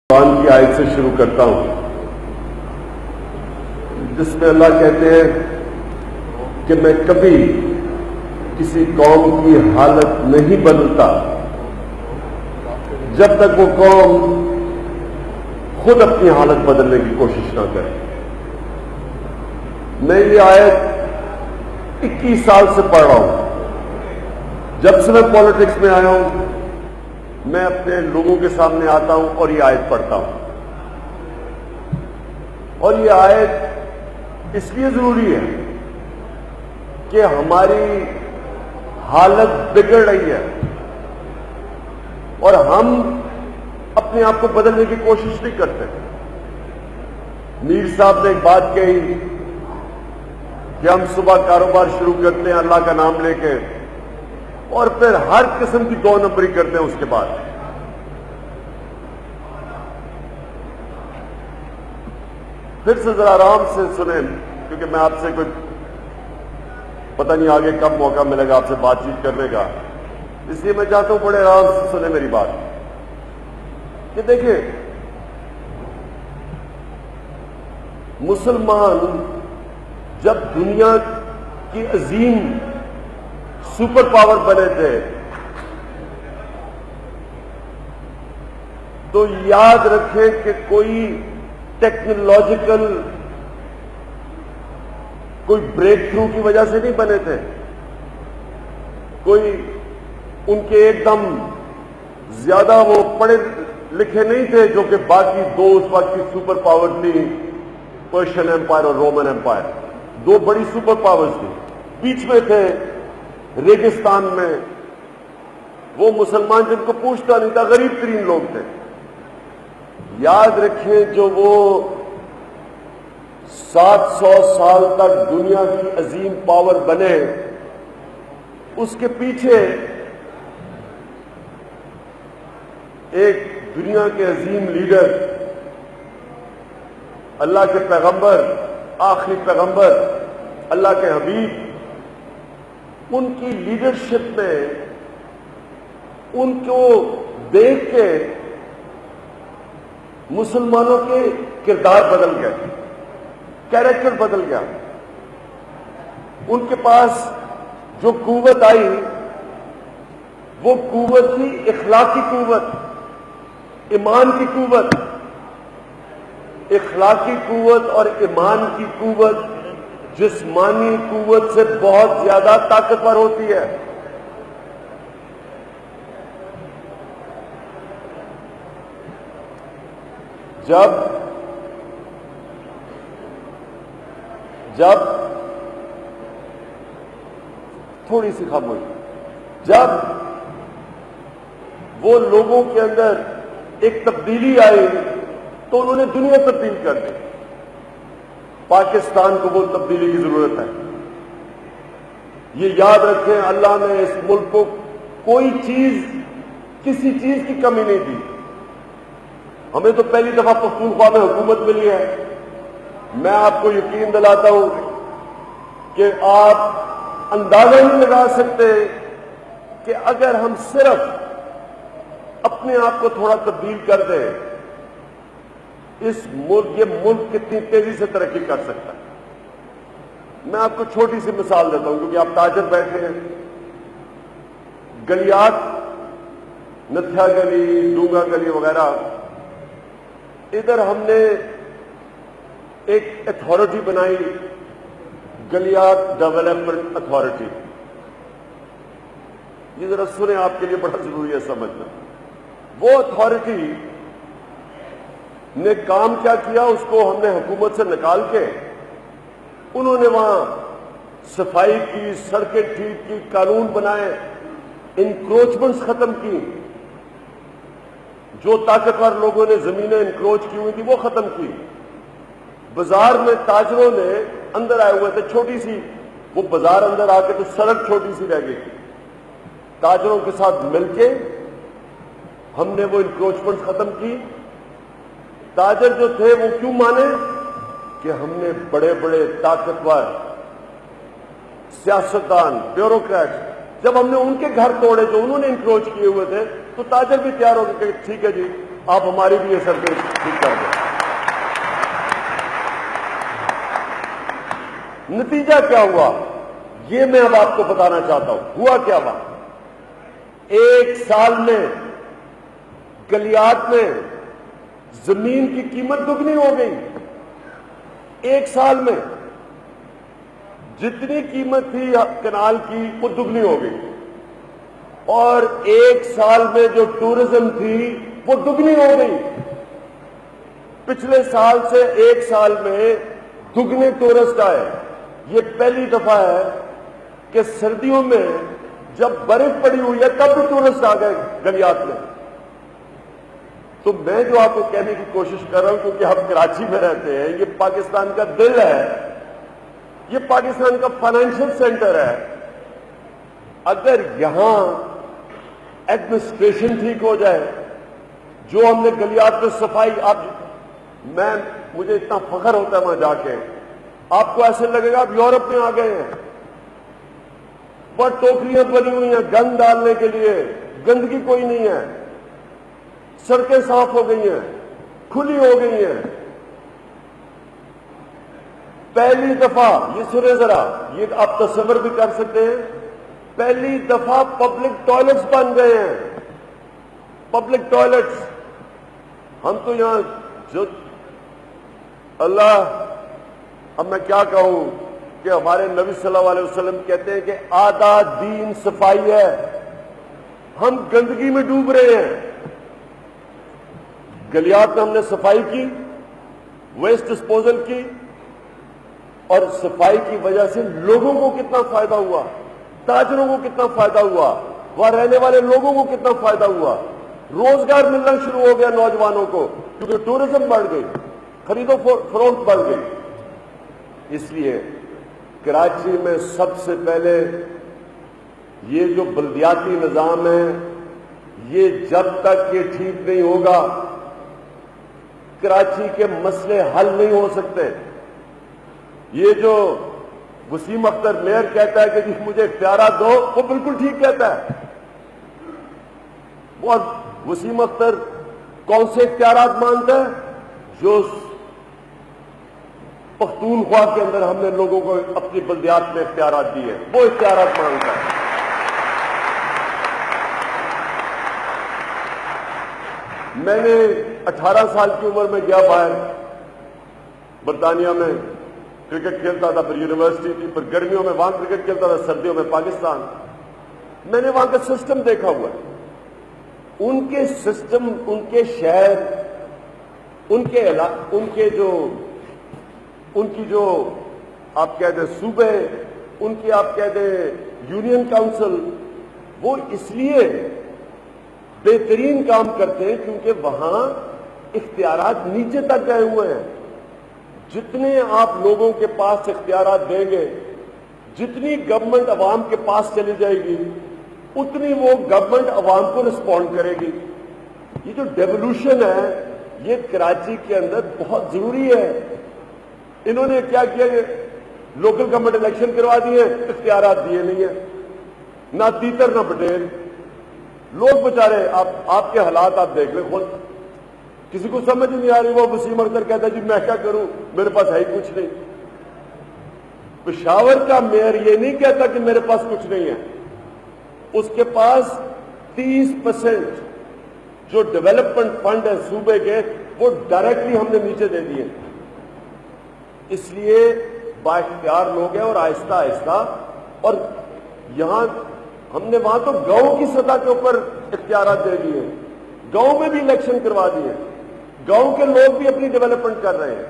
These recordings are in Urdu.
قرآن کی آیت سے شروع کرتا ہوں جس میں اللہ کہتے ہیں کہ میں کبھی کسی قوم کی حالت نہیں بدلتا جب تک وہ قوم خود اپنی حالت بدلنے کی کوشش نہ کرے۔ میں یہ آیت 21 سال سے پڑھ رہا ہوں۔ جب سے میں پالیٹکس میں آیا ہوں میں اپنے لوگوں کے سامنے آتا ہوں اور یہ آیت پڑھتا ہوں، اور یہ آیت اس لیے ضروری ہے کہ ہماری حالت بگڑ رہی ہے اور ہم اپنے آپ کو بدلنے کی کوشش نہیں کرتے۔ میر صاحب نے ایک بات کہی کہ ہم صبح کاروبار شروع کرتے ہیں اللہ کا نام لے کے اور پھر ہر قسم کی 2 نمبری کرتے ہیں اس کے بعد۔ پھر سے ذرا آرام سے سنیں کیونکہ میں آپ سے کوئی پتہ نہیں آگے کب موقع ملے گا آپ سے بات چیت کرنے کا، اس لیے میں چاہتا ہوں بڑے آرام سے سنیں میری بات کہ دیکھیں مسلمان جب دنیا کی عظیم سپر پاور بنے تھے تو یاد رکھیں کہ کوئی ٹیکنالوجیکل کوئی بریک تھرو کی وجہ سے نہیں بنے تھے، کوئی ان کے ایک دم زیادہ وہ پڑھے لکھے نہیں تھے جو کہ باقی 2 اس وقت کی سپر پاور تھی، پرشین ایمپائر اور رومن ایمپائر، 2 بڑی سپر پاورز تھی۔ بیچ میں تھے ریگستان میں وہ مسلمان جن کو پوچھتا نہیں تھا، غریب ترین لوگ تھے۔ یاد رکھیں جو وہ 700 سال تک دنیا کی عظیم پاور بنے، اس کے پیچھے ایک دنیا کے عظیم لیڈر، اللہ کے پیغمبر، آخری پیغمبر، اللہ کے حبیب، ان کی لیڈرشپ میں ان کو دیکھ کے مسلمانوں کے کردار بدل گئے، کیریکٹر بدل گیا۔ ان کے پاس جو قوت آئی وہ قوت تھی اخلاقی قوت، ایمان کی قوت۔ اخلاقی قوت اور ایمان کی قوت جسمانی قوت سے بہت زیادہ طاقتور ہوتی ہے۔ جب تھوڑی سی خاموشی، جب وہ لوگوں کے اندر ایک تبدیلی آئی تو انہوں نے دنیا تبدیل کر دی۔ پاکستان کو وہ تبدیلی کی ضرورت ہے۔ یہ یاد رکھیں اللہ نے اس ملک کو کوئی چیز، کسی چیز کی کمی نہیں دی۔ ہمیں تو پہلی دفعہ پختونخوا میں حکومت ملی ہے۔ میں آپ کو یقین دلاتا ہوں کہ آپ اندازہ نہیں لگا سکتے کہ اگر ہم صرف اپنے آپ کو تھوڑا تبدیل کر دیں یہ ملک کتنی تیزی سے ترقی کر سکتا ہے۔ میں آپ کو چھوٹی سی مثال دیتا ہوں کیونکہ آپ تاجر بیٹھے ہیں۔ گلیات، نتھیا گلی، ڈونگا گلی وغیرہ، ادھر ہم نے ایک اتھارٹی بنائی، گلیات ڈیولپمنٹ اتھارٹی۔ یہ ذرا سنیں، آپ کے لیے بڑا ضروری ہے سمجھنا۔ وہ اتھارٹی نے کام کیا کیا، اس کو ہم نے حکومت سے نکال کے انہوں نے وہاں صفائی کی، سڑکیں ٹھیک کی، قانون بنائے، انکروچمنٹس ختم کی، جو طاقتور لوگوں نے زمینیں انکروچ کی ہوئی تھی وہ ختم کی۔ بازار میں تاجروں نے اندر آئے ہوئے تھے، چھوٹی سی وہ بازار اندر آ کے تو سڑک چھوٹی سی رہ گئی تھی۔ تاجروں کے ساتھ مل کے ہم نے وہ انکروچمنٹ ختم کی۔ تاجر جو تھے وہ کیوں مانے کہ ہم نے بڑے بڑے طاقتور سیاستدان، بیوروکریٹ، جب ہم نے ان کے گھر توڑے جو انہوں نے انکروچ کیے ہوئے تھے تو تاجر بھی تیار ہو گئے کہ ٹھیک ہے جی آپ ہماری بھی یہ سڑکیں ٹھیک کر دیں۔ نتیجہ کیا ہوا یہ میں اب آپ کو بتانا چاہتا ہوں۔ ہوا کیا ہوا، 1 سال میں گلیات میں زمین کی قیمت دگنی ہو گئی۔ 1 سال میں جتنی قیمت تھی کنال کی وہ دگنی ہو گئی، اور 1 سال میں جو ٹورزم تھی وہ دگنی ہو گئی۔ پچھلے سال سے 1 سال میں دگنے ٹورسٹ آئے۔ یہ پہلی دفعہ ہے کہ سردیوں میں جب برف پڑی ہوئی ہے تب بھی ٹورسٹ آ گئے گلیات میں۔ تو میں جو آپ کو کہنے کی کوشش کر رہا ہوں، کیونکہ ہم کراچی میں رہتے ہیں، یہ پاکستان کا دل ہے، یہ پاکستان کا فائنینشل سینٹر ہے۔ اگر یہاں ایڈمنسٹریشن ٹھیک ہو جائے، جو ہم نے گلیات میں صفائی، مجھے اتنا فخر ہوتا ہے وہاں جا کے، آپ کو ایسے لگے گا آپ یورپ میں آ گئے ہیں۔ بہت ٹوکریاں بنی ہوئی ہیں گند ڈالنے کے لیے، گندگی کوئی نہیں ہے، سڑکیں صاف ہو گئی ہیں، کھلی ہو گئی ہیں۔ پہلی دفعہ، یہ سنیں ذرا، یہ آپ تصور بھی کر سکتے ہیں، پہلی دفعہ پبلک ٹوائلٹس بن گئے ہیں۔ پبلک ٹوائلٹس، ہم تو یہاں جو اللہ، اب میں کیا کہوں کہ ہمارے نبی صلی اللہ علیہ وسلم کہتے ہیں کہ آدھا دین صفائی ہے، ہم گندگی میں ڈوب رہے ہیں۔ گلیات میں ہم نے صفائی کی، ویسٹ ڈسپوزل کی، اور صفائی کی وجہ سے لوگوں کو کتنا فائدہ ہوا، تاجروں کو کتنا فائدہ ہوا، وہاں رہنے والے لوگوں کو کتنا فائدہ ہوا، روزگار ملنا شروع ہو گیا نوجوانوں کو، کیونکہ ٹورزم بڑھ گئی، خرید و فروخت بڑھ گئی۔ اس لیے کراچی میں سب سے پہلے یہ جو بلدیاتی نظام ہے، یہ جب تک یہ ٹھیک نہیں ہوگا کراچی کے مسئلے حل نہیں ہو سکتے۔ یہ جو وسیم اختر میئر کہتا ہے کہ جی مجھے اختیارات دو، وہ بالکل ٹھیک کہتا ہے۔ وہ وسیم اختر کون سے اختیارات مانتا ہے؟ جو پختونخوا کے اندر ہم نے لوگوں کو اپنی بلدیات میں اختیارات دیے، وہ اختیارات مانگتا ہے۔ میں نے 18 سال کی عمر میں گیا باہر برطانیہ میں، کرکٹ کھیلتا تھا، پھر یونیورسٹی تھی، پھر گرمیوں میں وہاں کرکٹ کھیلتا تھا، سردیوں میں پاکستان۔ میں نے وہاں کا سسٹم دیکھا ہوا ہے، ان کے سسٹم، ان کے شہر، ان کی جو آپ کہہ دیں صوبے، ان کی آپ کہہ دیں یونین کاؤنسل، وہ اس لیے بہترین کام کرتے ہیں کیونکہ وہاں اختیارات نیچے تک گئے ہوئے ہیں۔ جتنے آپ لوگوں کے پاس اختیارات دیں گے، جتنی گورنمنٹ عوام کے پاس چلی جائے گی، اتنی وہ گورنمنٹ عوام کو رسپونڈ کرے گی۔ یہ جو ڈیولوشن ہے یہ کراچی کے اندر بہت ضروری ہے۔ انہوں نے کیا کیا کہ لوکل گورنمنٹ الیکشن کروا دیے، اختیارات دیے نہیں ہیں، نہ تیتر نہ پٹیل۔ لوگ بچارے، آپ کے حالات آپ دیکھ لیں خود، کسی کو سمجھ نہیں آ رہی۔ وہ وسیم اختر کہتا ہے جی میں کیا کروں، میرے پاس ہے ہی کچھ نہیں۔ پشاور کا میئر یہ نہیں کہتا کہ میرے پاس کچھ نہیں ہے، اس کے پاس 30% جو ڈیولپمنٹ فنڈ ہے صوبے کے، وہ ڈائریکٹلی ہم نے نیچے دے دیے۔ اس لیے با اختیار لوگ ہیں، اور آہستہ آہستہ، اور یہاں ہم نے وہاں تو گاؤں کی سطح کے اوپر اختیارات دے دیے، گاؤں میں بھی الیکشن کروا دیے، گاؤں کے لوگ بھی اپنی ڈیولپمنٹ کر رہے ہیں۔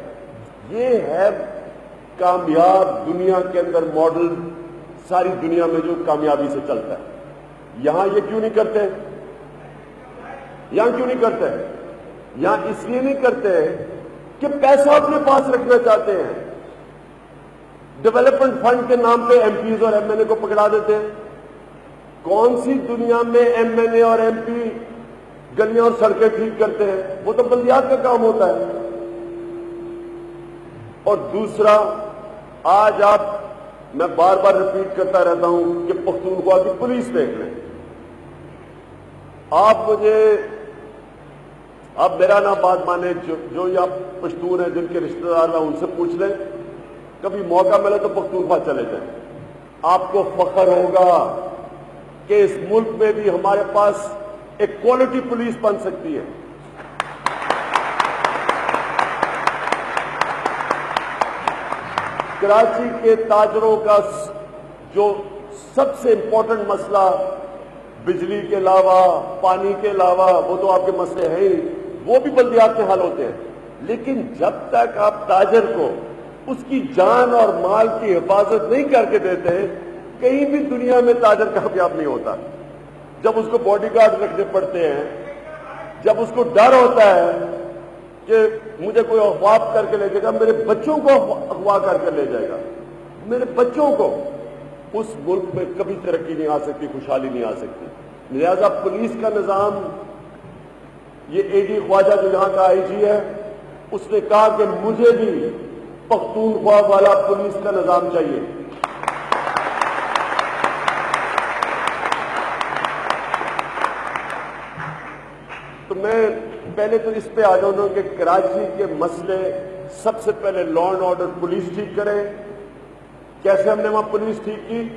یہ ہے کامیاب دنیا کے اندر ماڈل، ساری دنیا میں جو کامیابی سے چلتا ہے۔ یہاں یہ کیوں نہیں کرتے؟ یہاں کیوں نہیں کرتے؟ یہاں اس لیے نہیں کرتے کہ پیسہ اپنے پاس رکھنا چاہتے ہیں، ڈیولپمنٹ فنڈ کے نام پہ ایم پیز اور ایم این اے کو پکڑا دیتے ہیں۔ کون سی دنیا میں ایم این اے اور ایم پی گلیاں اور سڑکیں ٹھیک کرتے ہیں؟ وہ تو بلدیات کا کام ہوتا ہے۔ اور دوسرا، آج میں بار بار ریپیٹ کرتا رہتا ہوں کہ پختونخوا کی پولیس دیکھ لیں۔ آپ مجھے اب میرا نہ بات مانے، جو یا پشتون ہیں جن کے رشتہ دار ہیں ان سے پوچھ لیں، کبھی موقع ملے تو پختونخوا چلے جائیں، آپ کو فخر ہوگا کہ اس ملک میں بھی ہمارے پاس ایک کوالٹی پولیس بن سکتی ہے۔ کراچی کے تاجروں کا جو سب سے امپورٹنٹ مسئلہ بجلی کے علاوہ، پانی کے علاوہ، وہ تو آپ کے مسئلے ہیں ہی، وہ بھی بلدیات میں حل ہوتے ہیں، لیکن جب تک آپ تاجر کو اس کی جان اور مال کی حفاظت نہیں کر کے دیتے، کہیں بھی دنیا میں تاجر کامیاب نہیں ہوتا۔ جب اس کو باڈی گارڈ رکھنے پڑتے ہیں، جب اس کو ڈر ہوتا ہے کہ مجھے کوئی اغوا کر کے لے جائے گا، میرے بچوں کو اغوا کر کے لے جائے گا، میرے بچوں کو، اس ملک میں کبھی ترقی نہیں آ سکتی، خوشحالی نہیں آ سکتی۔ لہذا پولیس کا نظام، یہ اے ڈی خواجہ جو یہاں کا آئی جی ہے، اس نے کہا کہ مجھے بھی پختونخوا والا پولیس کا نظام چاہیے۔ تو میں پہلے تو اس پہ آ جاؤں گا کہ کراچی کے مسئلے سب سے پہلے لا اینڈ آرڈر پولیس ٹھیک کرے۔ کیسے ہم نے وہاں پولیس ٹھیک کی؟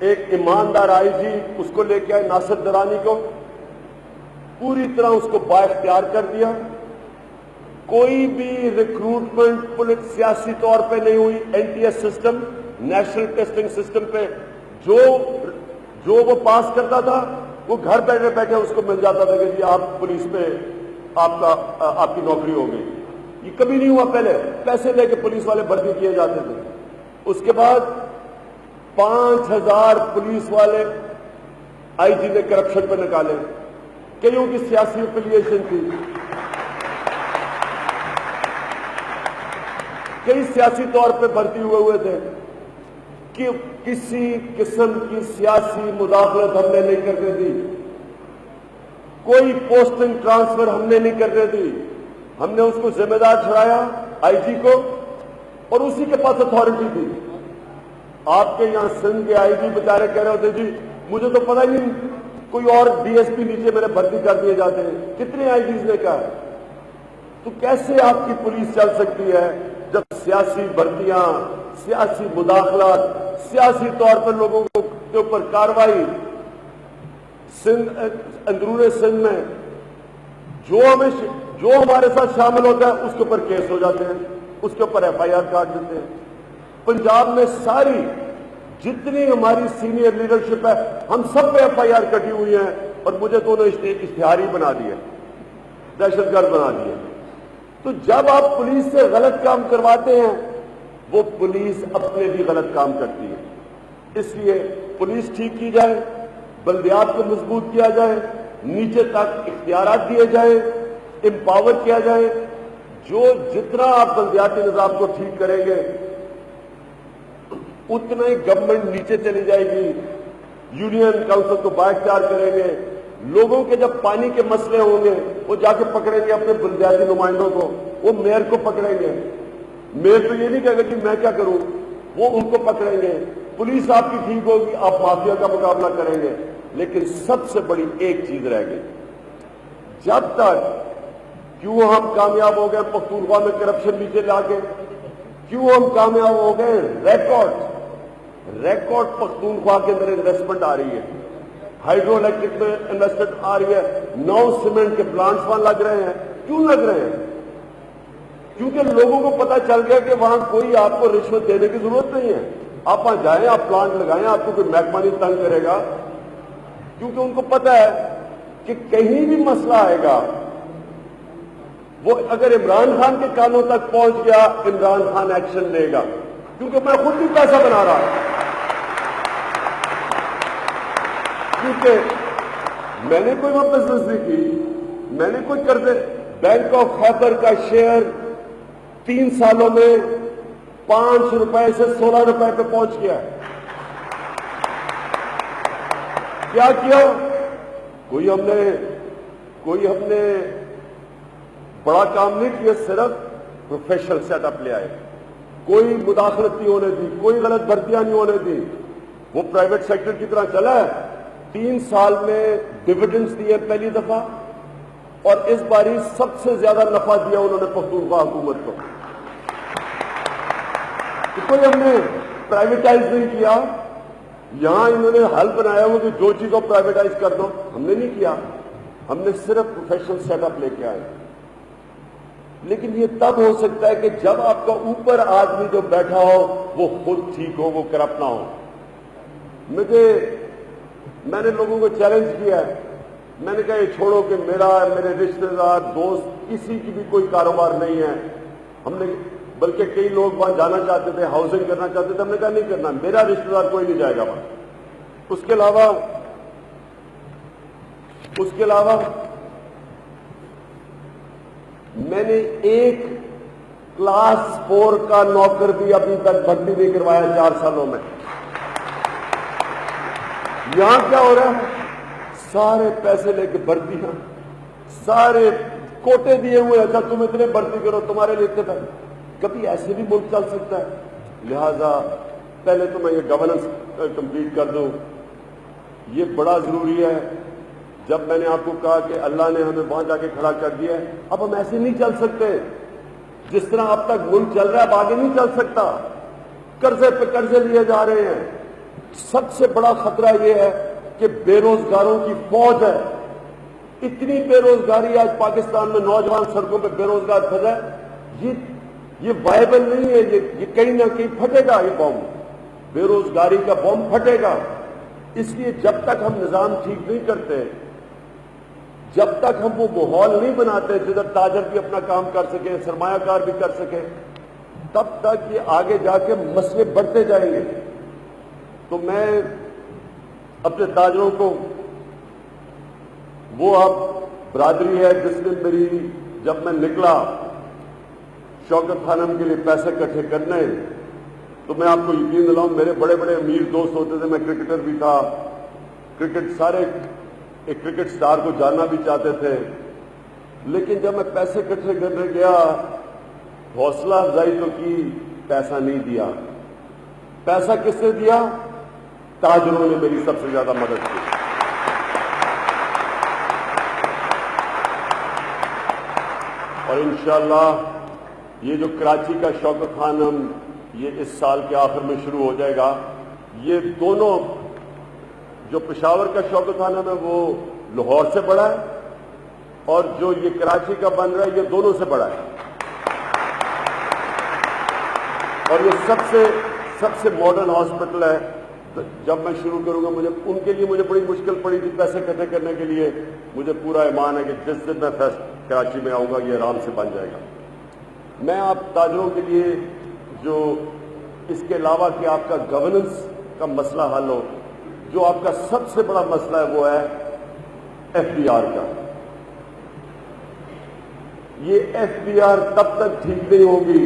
ایک ایماندار آئی جی اس کو لے کے آئے، ناصر درانی کو، پوری طرح اس کو بااختیار کر دیا، کوئی بھی ریکروٹمنٹ سیاسی طور پہ نہیں ہوئی، N T S system, national testing system پہ جو وہ پاس کرتا تھا وہ گھر بیٹھے بیٹھے اس کو مل جاتا تھا کہ جی آپ پولیس پہ آپ کی نوکری ہو گئی۔ یہ کبھی نہیں ہوا پہلے، پیسے لے کے پولیس والے بھرتی کیے جاتے تھے۔ اس کے بعد 5000 پولیس والے آئی جی نے کرپشن پہ نکالے، کئیوں کی سیاسی افیلیشن تھی، کئی سیاسی طور پہ بھرتی ہوئے تھے، کہ کسی قسم کی سیاسی مداخلت ہم نے نہیں کرنے دی، کوئی پوسٹنگ ٹرانسفر ہم نے نہیں کرنے دی، ہم نے اس کو ذمہ دار ٹھہرایا آئی جی کو، اور اسی کے پاس اتھارٹی تھی۔ آپ کے یہاں سندھ کے آئی جی بیچارے کہہ رہے ہوتے جی مجھے تو پتہ ہی نہیں، کوئی اور ڈی ایس پی نیچے میرے بھرتی کر دیے جاتے ہیں، کتنے آئی جیز نے کہا۔ تو کیسے آپ کی پولیس چل سکتی ہے جب سیاسی بھرتیاں، سیاسی مداخلات، سیاسی طور پر لوگوں کے اوپر کارروائی، اندرون سندھ میں جو ہمارے ساتھ شامل ہوتا ہے اس کے اوپر کیس ہو جاتے ہیں، اس کے اوپر ایف آئی آر کاٹ دیتے ہیں۔ پنجاب میں ساری جتنی ہماری سینئر لیڈرشپ ہے ہم سب پہ ایف آئی آر کٹی ہوئی ہیں، اور مجھے تو انہوں نے اشتہاری بنا دیا، دہشت گرد بنا دیا۔ تو جب آپ پولیس سے غلط کام کرواتے ہیں وہ پولیس اپنے بھی غلط کام کرتی ہے۔ اس لیے پولیس ٹھیک کی جائے، بلدیات کو مضبوط کیا جائے، نیچے تک اختیارات دیے جائیں، امپاور کیا جائے۔ جتنا آپ بلدیاتی نظام کو ٹھیک کریں گے اتنا ہی گورنمنٹ نیچے چلی جائے گی، یونین کاؤنسل کو بااختیار کریں گے۔ لوگوں کے جب پانی کے مسئلے ہوں گے وہ جا کے پکڑیں گے اپنے بلدیاتی نمائندوں کو، وہ میئر کو پکڑیں گے۔ میئر تو یہ نہیں کہے گا کہ میں کیا کروں، وہ ان کو پکڑیں گے۔ پولیس آپ کی ٹھیک ہوگی، آپ مافیا کا مقابلہ کریں گے۔ لیکن سب سے بڑی ایک چیز رہ گئی، جب تک کیوں ہم کامیاب ہو گئے پختونخوا میں کرپشن نیچے لا کے، کیوں ہم کامیاب ہو گئے، ریکارڈ پختونخوا کے اندر انویسٹمنٹ آ رہی ہے، ہائیڈرو الیکٹرک میں انویسٹمنٹ آ رہی ہے، 9 سیمنٹ کے پلانٹس وہاں لگ رہے ہیں۔ کیوں لگ رہے ہیں؟ کیونکہ لوگوں کو پتا چل گیا کہ وہاں کوئی آپ کو رشوت دینے کی ضرورت نہیں ہے، آپ وہاں جائیں، آپ پلانٹ لگائیں، آپ کو کوئی محکمہ نہیں تنگ کرے گا، کیونکہ ان کو پتا ہے کہ کہیں بھی مسئلہ آئے گا، وہ اگر عمران خان کے کانوں تک پہنچ گیا عمران خان ایکشن لے گا، کیونکہ میں خود بھی پیسہ بنا رہا ہوں، کیونکہ میں نے کوئی وہاں بزنس نہیں کی، میں نے کوئی قرضے، بینک آف خیبر کا شیئر 3 سالوں میں 5 روپے سے 16 روپے پہ پہنچ گیا۔ کیا کیا؟ کوئی ہم نے بڑا کام نہیں کیا، صرف پروفیشنل سیٹ اپ لے آئے، کوئی مداخلت نہیں ہونے دی، کوئی غلط بھرتیاں نہیں ہونے دی، وہ پرائیویٹ سیکٹر کی طرح چلا ہے۔ 3 سال میں ڈویڈنڈز دیے پہلی دفعہ، اور اس باری سب سے زیادہ نفع دیا انہوں نے پختونخوا حکومت کو. کوئی ہم نے پرائیویٹائز نہیں کیا. یہاں انہوں نے حل بنایا ہوا کہ جو چیز کو پرائیویٹائز کر دو، ہم نے نہیں کیا. ہم نے صرف پروفیشنل سیٹ اپ لے کے آئے. لیکن یہ تب ہو سکتا ہے کہ جب آپ کا اوپر آدمی جو بیٹھا ہو وہ خود ٹھیک ہو، وہ کرپٹ نہ ہو. میں نے لوگوں کو چیلنج کیا ہے. میں نے کہا یہ چھوڑو کہ میرے رشتہ دار دوست کسی کی بھی کوئی کاروبار نہیں ہے. ہم نے بلکہ کئی لوگ وہاں جانا چاہتے تھے، ہاؤسنگ کرنا چاہتے تھے. ہم نے کہا نہیں کرنا، میرا رشتہ دار کوئی نہیں جائے گا وہاں. اس کے علاوہ میں نے ایک کلاس 4 کا نوکر بھی ابھی تک بھرتی نہیں کروایا 4 سالوں میں. یہاں کیا ہو رہا ہے؟ سارے پیسے لے کے بھرتیاں، سارے کوٹے دیے ہوئے. اچھا تم اتنے بھرتی کرو، تمہارے لیے اتنے پیسے. کبھی ایسے بھی ملک چل سکتا ہے. لہذا پہلے تو میں یہ گورننس کمپلیٹ کر دوں، یہ بڑا ضروری ہے. جب میں نے آپ کو کہا کہ اللہ نے ہمیں وہاں جا کے کھڑا کر دیا ہے، اب ہم ایسے نہیں چل سکتے. جس طرح اب تک ملک چل رہا ہے اب آگے نہیں چل سکتا. قرضے پہ قرضے لیے جا رہے ہیں. سب سے بڑا خطرہ یہ ہے کہ بے روزگاروں کی فوج ہے. اتنی بے روزگاری آج پاکستان میں، نوجوان سڑکوں پہ بے روزگار پھنسا ہے. یہ وائبل نہیں ہے. یہ کہیں نہ کہیں پھٹے گا. یہ بم بے روزگاری کا بم پھٹے گا. اس لیے جب تک ہم نظام ٹھیک نہیں کرتے، جب تک ہم وہ ماحول نہیں بناتے جدھر تاجر بھی اپنا کام کر سکے، سرمایہ کار بھی کر سکے، تب تک یہ آگے جا کے مسئلے بڑھتے جائیں گے. تو میں اپنے تاجروں کو، وہ اب برادری ہے جس نے میری، جب میں نکلا شوکت خانم کے لیے پیسے اکٹھے کرنے، تو میں آپ کو یقین دلاؤں میرے بڑے بڑے امیر دوست ہوتے تھے. میں کرکٹر بھی تھا، سارے ایک کرکٹ سٹار کو جاننا بھی چاہتے تھے. لیکن جب میں پیسے اکٹھے کرنے گیا، حوصلہ افزائی تو کی، پیسہ نہیں دیا. پیسہ کس نے دیا؟ تاجروں نے میری سب سے زیادہ مدد کی. اور انشاءاللہ یہ جو کراچی کا شوکت خانم یہ اس سال کے آخر میں شروع ہو جائے گا. یہ دونوں، جو پشاور کا شوکت خانم ہے وہ لاہور سے بڑا ہے، اور جو یہ کراچی کا بن رہا ہے یہ دونوں سے بڑا ہے. اور یہ سب سے ماڈرن ہاسپٹل ہے. جب میں شروع کروں گا، ان کے لیے مجھے بڑی مشکل پڑی تھی پیسے اکٹھے کرنے کے لیے. مجھے پورا ایمان ہے کہ جس دن میں کراچی میں آؤں گا یہ آرام سے بن جائے گا. میں آپ تاجروں کے لیے، جو اس کے علاوہ کہ آپ کا گورننس کا مسئلہ حل ہو، جو آپ کا سب سے بڑا مسئلہ ہے وہ ہے FBR کا. یہ FBR تب تک ٹھیک نہیں ہوگی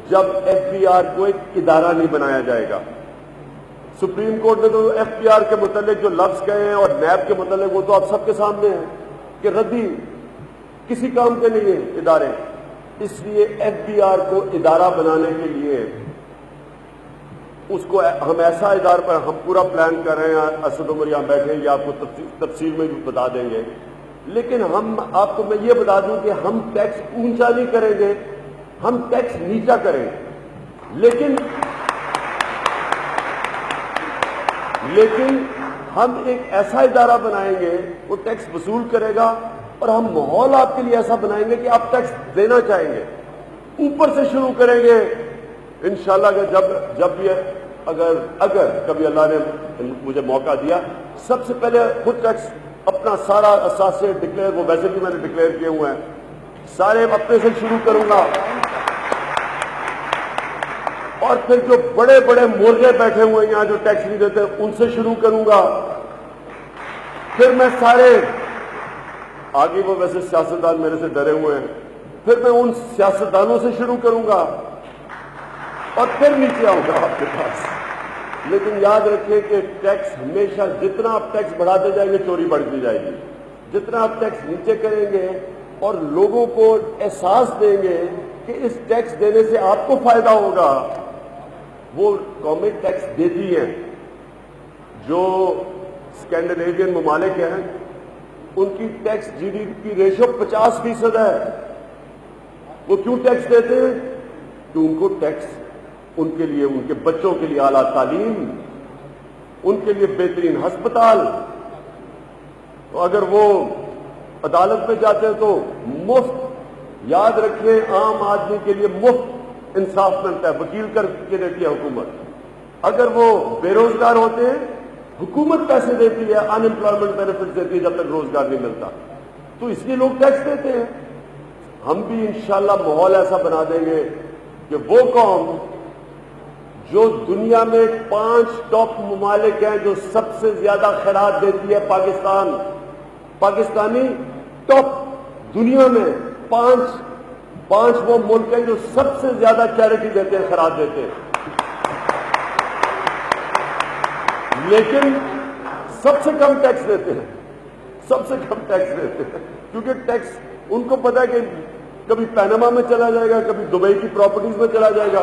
جب FBR کو ایک ادارہ نہیں بنایا جائے گا. سپریم کورٹ نے تو FBR کے متعلق جو لفظ کہے ہیں اور نیب کے متعلق، وہ تو آپ سب کے سامنے ہیں کہ ردی کسی کام کے نہیں ہے ادارے. اس لیے FBR کو ادارہ بنانے کے لیے اس کو ہم ایسا ادارہ پر ہم پورا پلان کر رہے ہیں. اسد عمر یہاں بیٹھے، یہ آپ کو تفصیل میں بھی بتا دیں گے. لیکن ہم آپ کو میں یہ بتا دوں کہ ہم ٹیکس اونچا نہیں کریں گے، ہم ٹیکس نیچا کریں گے. لیکن ہم ایک ایسا ادارہ بنائیں گے وہ ٹیکس وصول کرے گا، اور ہم ماحول آپ کے لیے ایسا بنائیں گے کہ آپ ٹیکس دینا چاہیں گے. اوپر سے شروع کریں گے انشاءاللہ. کہ جب یہ اگر کبھی اللہ نے مجھے موقع دیا، سب سے پہلے خود ٹیکس اپنا سارا اثاثے ڈکلیئر، وہ ویسے بھی میں نے ڈکلیئر کیے ہوئے ہیں، سارے اپنے سے شروع کروں گا. اور پھر جو بڑے بڑے مورگے بیٹھے ہوئے ہیں یہاں جو ٹیکس نہیں دیتے، ان سے شروع کروں گا. پھر میں سارے آگے، وہ ویسے سیاستدان میرے سے ڈرے ہوئے ہیں، پھر میں ان سیاستدانوں سے شروع کروں گا اور پھر نیچے آؤں گا آپ کے پاس. لیکن یاد رکھیں کہ ٹیکس ہمیشہ، جتنا آپ ٹیکس بڑھاتے جائیں گے چوری بڑھتی جائے گی. جتنا آپ ٹیکس نیچے کریں گے اور لوگوں کو احساس دیں گے کہ اس ٹیکس دینے سے آپ کو فائدہ ہوگا. وہ قومیں ٹیکس دیتی ہیں جو اسکینڈینیوین ممالک ہیں، ان کی ٹیکس جی ڈی پی کی ریشو 50% ہے. وہ کیوں ٹیکس دیتے ہیں؟ کہ ان کو ٹیکس ان کے لیے، ان کے بچوں کے لیے اعلیٰ تعلیم، ان کے لیے بہترین ہسپتال. تو اگر وہ عدالت میں جاتے ہیں تو مفت، یاد رکھیں، عام آدمی کے لیے مفت انصاف ملتا ہے، وکیل کر کے دیتی ہے حکومت. اگر وہ بے روزگار ہوتے ہیں، حکومت پیسے دیتی ہے، ان امپلائمنٹ بینیفٹ دیتی ہے جب تک روزگار نہیں ملتا. تو اس لیے لوگ ٹیکس دیتے ہیں. ہم بھی انشاءاللہ ماحول ایسا بنا دیں گے کہ وہ قوم جو دنیا میں 5 ٹاپ ممالک ہیں جو سب سے زیادہ خیرات دیتی ہے، پاکستانی ٹاپ دنیا میں 5 وہ ملک ہیں جو سب سے زیادہ چیریٹی دیتے ہیں، خیرات دیتے ہیں. لیکن سب سے کم ٹیکس دیتے ہیں، سب سے کم ٹیکس دیتے ہیں، کیونکہ ٹیکس ان کو پتا ہے کہ کبھی پینما میں چلا جائے گا، کبھی دبئی کی پراپرٹیز میں چلا جائے گا.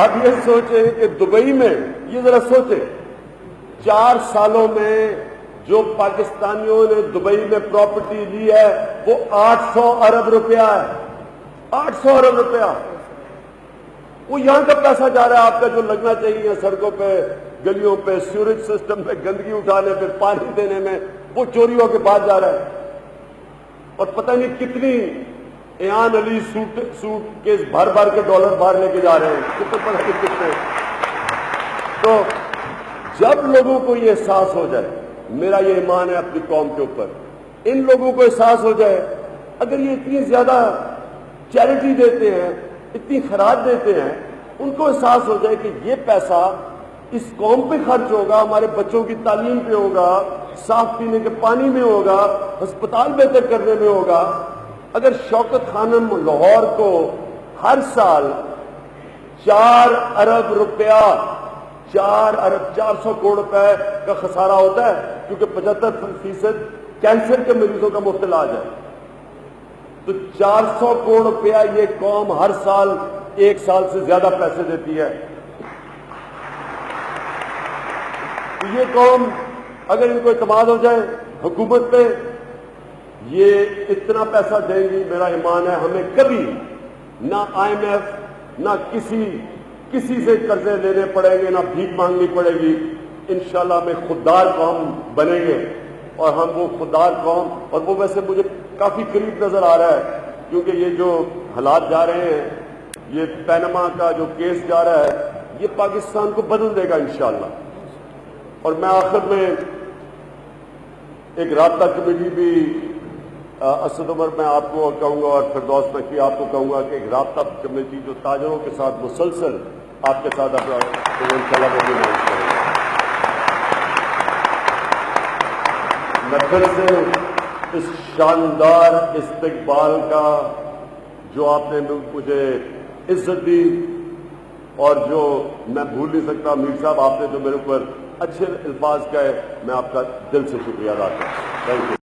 اب یہ سوچیں کہ دبئی میں، یہ ذرا سوچیں، 4 سالوں میں جو پاکستانیوں نے دبئی میں پراپرٹی لی ہے وہ 800 ارب روپیہ ہے. 800 ارب روپیہ. وہ یہاں کا پیسہ جا رہا ہے آپ کا جو لگنا چاہیے سڑکوں پہ، گلیوں پہ، سیوریج سسٹم پہ، گندگی اٹھانے پہ، پانی دینے میں، وہ چوریوں کے بعد جا رہا ہے. اور پتہ نہیں کتنی ایان علی سوٹ کیس بھر کے ڈالر باہر لے کے جا رہے ہیں، کتنے پتہ نہیں کتنے. تو جب لوگوں کو یہ احساس ہو جائے، میرا یہ ایمان ہے اپنی قوم کے اوپر، ان لوگوں کو احساس ہو جائے اگر یہ اتنی زیادہ چیریٹی دیتے ہیں، اتنی خیرات دیتے ہیں، ان کو احساس ہو جائے کہ یہ پیسہ اس قوم پہ خرچ ہوگا، ہمارے بچوں کی تعلیم پہ ہوگا، صاف پینے کے پانی میں ہوگا، ہسپتال بہتر کرنے میں ہوگا. اگر شوکت خانم لاہور کو ہر سال 4 ارب روپیہ، 4 ارب 400 کروڑ روپے کا خسارہ ہوتا ہے، کیونکہ 75% کینسر کے مریضوں کا مفت علاج ہے، تو 400 کروڑ روپیہ یہ قوم ہر سال 1 سال سے زیادہ پیسے دیتی ہے. یہ قوم اگر ان کو اعتماد ہو جائے حکومت پہ، یہ اتنا پیسہ دیں گی، میرا ایمان ہے ہمیں کبھی نہ IMF نہ کسی سے قرضے لینے پڑیں گے، نہ بھیک مانگنی پڑے گی. انشاءاللہ ہمیں خوددار قوم بنیں گے، اور ہم وہ خوددار قوم، اور وہ ویسے مجھے کافی قریب نظر آ رہا ہے، کیونکہ یہ جو حالات جا رہے ہیں، یہ پینما کا جو کیس جا رہا ہے، یہ پاکستان کو بدل دے گا انشاءاللہ. اور میں آخر میں ایک رابطہ کمیٹی بھی اسد عمر میں آپ کو کہوں گا، اور فردوس مکی آپ کو کہوں گا کہ ایک رابطہ کمیٹی جو تاجروں کے ساتھ مسلسل آپ کے ساتھ انشاءاللہ وہ بھی لانچ کریں گے. میں پھر سے اس شاندار استقبال کا جو آپ نے مجھے عزت دی، اور جو میں بھول نہیں سکتا، میر صاحب آپ نے جو میرے اوپر اچھے الفاظ کہے، میں آپ کا دل سے شکریہ ادا کرتا ہوں. Thank you.